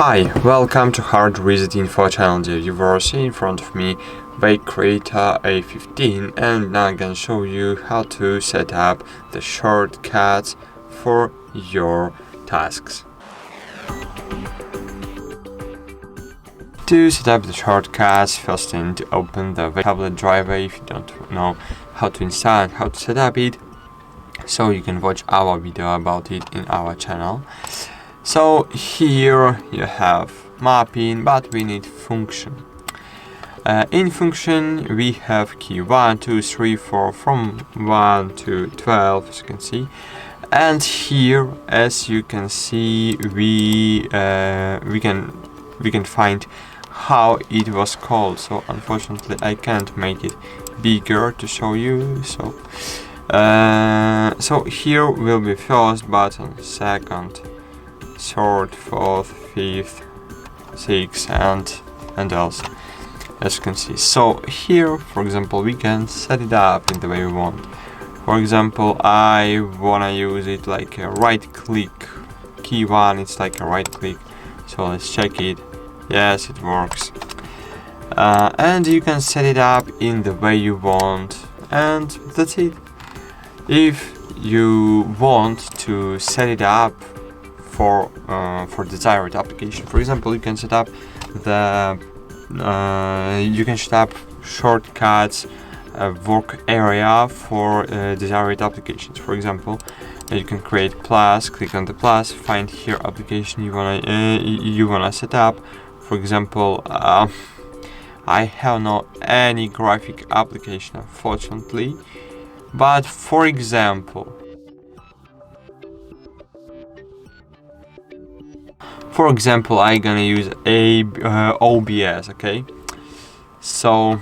Hi, welcome to HardReset.Info channel. You will see in front of me Veikk A15, and now I'm gonna show you how to set up the shortcuts for your tasks. To set up the shortcuts, first you need to open the Veikk tablet driver if you don't know how to install and how to set up it. So you can watch our video about it in our channel. So here you have mapping, but we need function. In function we have key 1, 2, 3, 4 from 1 to 12, as you can see. And here, as you can see, we can find how it was called. So unfortunately I can't make it bigger to show you. So here will be first button, second, third, fourth, fifth, sixth, and else, as you can see. So here, for example, we can set it up in the way we want. For example, I wanna use it like a right click. Key 1, it's like a right click. So let's check it. Yes, it works. And you can set it up in the way you want, and that's it. If you want to set it up for desired application, for example, you can set up shortcuts work area for desired applications. For example, you can create plus, click on the plus, find here application you wanna set up. For example, I have no any graphic application, unfortunately, but for example, I'm gonna use OBS. Okay, so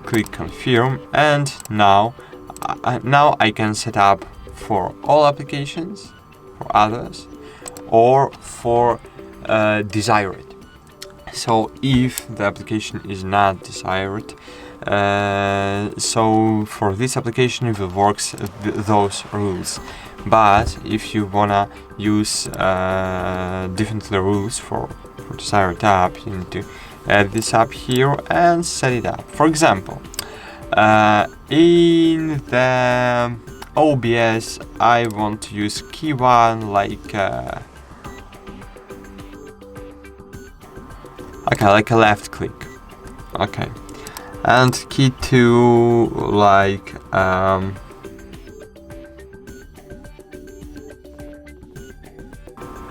click confirm, and now I can set up for all applications, for others, or for desired. So if the application is not desired, so for this application it will work those rules. But if you wanna use different rules for desired app, you need to add this up here and set it up. For example, in the OBS I want to use key 1 like a left click. Okay, and key 2 like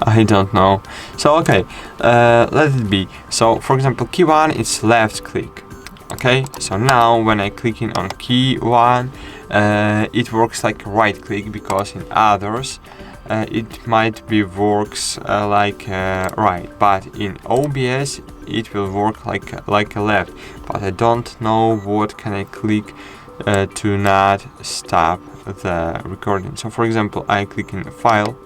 I don't know. So okay, let it be. So for example, key 1 is left click. Okay, so now when I click in on key 1, it works like right click, because in others it might be works like right, but in OBS it will work like a left. But I don't know what can I click to not stop the recording. So for example, I click in file,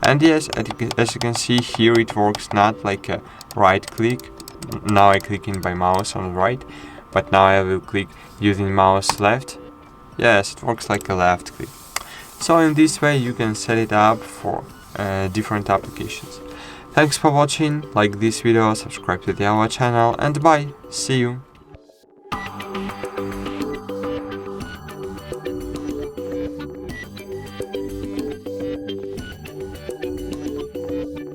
and yes, as you can see here, it works not like a right click. Now I click in by mouse on the right, but now I will click using mouse left. Yes, it works like a left click. So in this way you can set it up for different applications. Thanks for watching, like this video, subscribe to our channel, and bye, see you.